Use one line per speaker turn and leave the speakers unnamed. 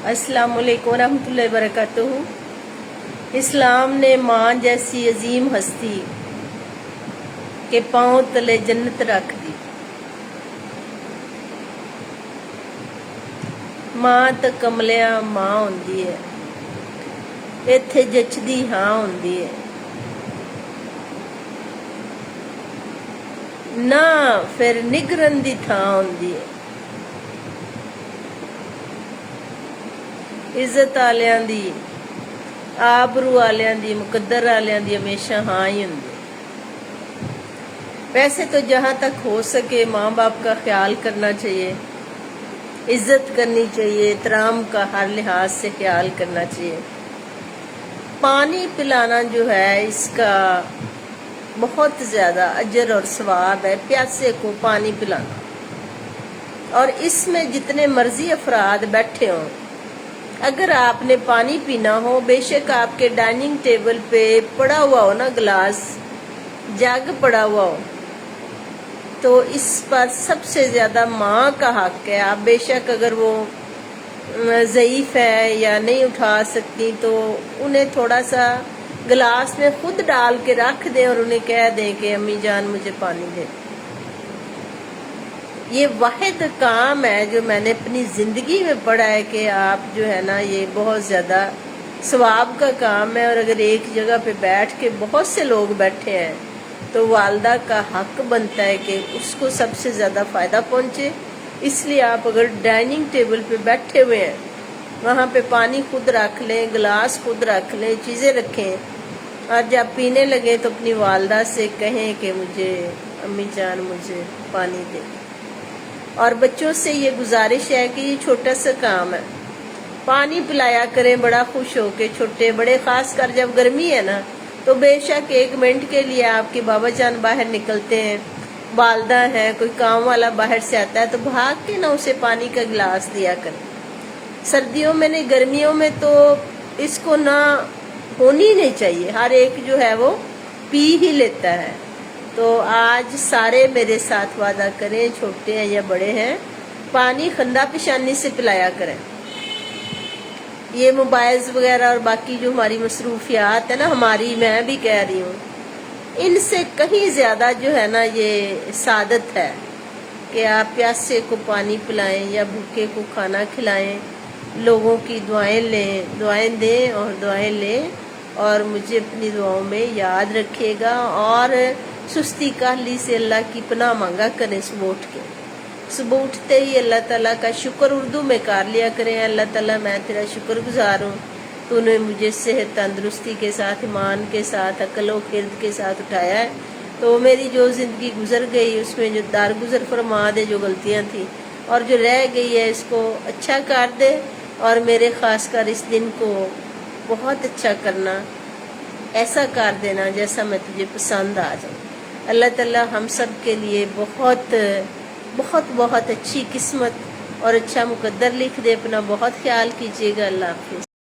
अस्सलाम वालेकुम रहमतुल्लाहि वबरकातुहू। इस्लाम ने माँ जैसी अजीम हस्ती के पाँव तले जन्नत रख दी। माँ तो कमलिया माँ होंदी है, इत्थे जचदी हाँ होंदी है ना, फिर निगरन दी थां होंदी है। इज्जत आलियां दी, आबरू आलियां दी, मुकद्दर आलियां दी हमेशा हाँ ही होंदी। वैसे तो जहाँ तक हो सके माँ बाप का ख्याल करना चाहिए, इज्जत करनी चाहिए, एहतराम का हर लिहाज से ख्याल करना चाहिए। पानी पिलाना जो है इसका बहुत ज़्यादा अजर और सवाब है, प्यासे को पानी पिलाना। और इसमें जितने मर्जी अफराद बैठे हों, अगर आपने पानी पीना हो, बेशक आपके डाइनिंग टेबल पे पड़ा हुआ हो ना गिलास, जग पड़ा हुआ हो, तो इस पर सबसे ज़्यादा माँ का हक है। आप बेशक अगर वो ज़ईफ़ है या नहीं उठा सकती तो उन्हें थोड़ा सा गिलास में खुद डाल के रख दें और उन्हें कह दें कि अम्मी जान मुझे पानी दे। ये वाहिद काम है जो मैंने अपनी ज़िंदगी में पढ़ा है कि आप जो है ना, ये बहुत ज़्यादा सवाब का काम है। और अगर एक जगह पे बैठ के बहुत से लोग बैठे हैं तो वालदा का हक बनता है कि उसको सबसे ज़्यादा फ़ायदा पहुँचे। इसलिए आप अगर डाइनिंग टेबल पे बैठे हुए हैं, वहाँ पे पानी खुद रख लें, गिलास खुद रख लें, चीज़ें रखें, और जब पीने लगे तो अपनी वालदा से कहें कि मुझे अम्मी जान मुझे पानी दे। और बच्चों से ये गुजारिश है कि ये छोटा सा काम है, पानी पिलाया करें बड़ा खुश होके, छोटे बड़े। खास कर जब गर्मी है ना, तो बेशक 1 मिनट के लिए आपके बाबा जान बाहर निकलते हैं, वालदा है, कोई काम वाला बाहर से आता है, तो भाग के ना उसे पानी का गिलास दिया करें। सर्दियों में नहीं, गर्मियों में तो इसको ना होनी नहीं चाहिए, हर एक जो है वो पी ही लेता है। तो आज सारे मेरे साथ वादा करें, छोटे हैं या बड़े हैं, पानी खंदा पेशानी से पिलाया करें। ये मोबाइल्स वगैरह और बाकी जो हमारी मसरूफियात है ना, हमारी, मैं भी कह रही हूँ, इनसे कहीं ज़्यादा जो है ना ये सादत है कि आप प्यासे को पानी पिलाएं या भूखे को खाना खिलाएं, लोगों की दुआएं लें, दुआएं दें और दुआएं लें। और मुझे अपनी दुआओं में याद रखिएगा। और सुस्ती काहली से अल्लाह की पनाह मांगा करें। सुबह उठ के, सुबह उठते ही अल्लाह ताला का शुक्र उर्दू में कर लिया करें, अल्लाह ताला मैं तेरा शुक्रगुजार हूँ, तूने मुझे सेहत तंदुरुस्ती के साथ, ईमान के साथ, अक्ल व खिरद के साथ उठाया है। तो मेरी जो ज़िंदगी गुजर गई उसमें जो दारगुजर फरमा दे, जो गलतियाँ थी और जो रह गई है इसको अच्छा कर दे। और मेरे ख़ास कर इस दिन को बहुत अच्छा करना, ऐसा कर देना जैसा मैं तुझे पसंद आ जाऊँ। अल्लाह ताला हम सब के लिए बहुत बहुत बहुत अच्छी किस्मत और अच्छा मुकद्दर लिख दे। अपना बहुत ख्याल कीजिएगा। अल्लाह हाफिज़।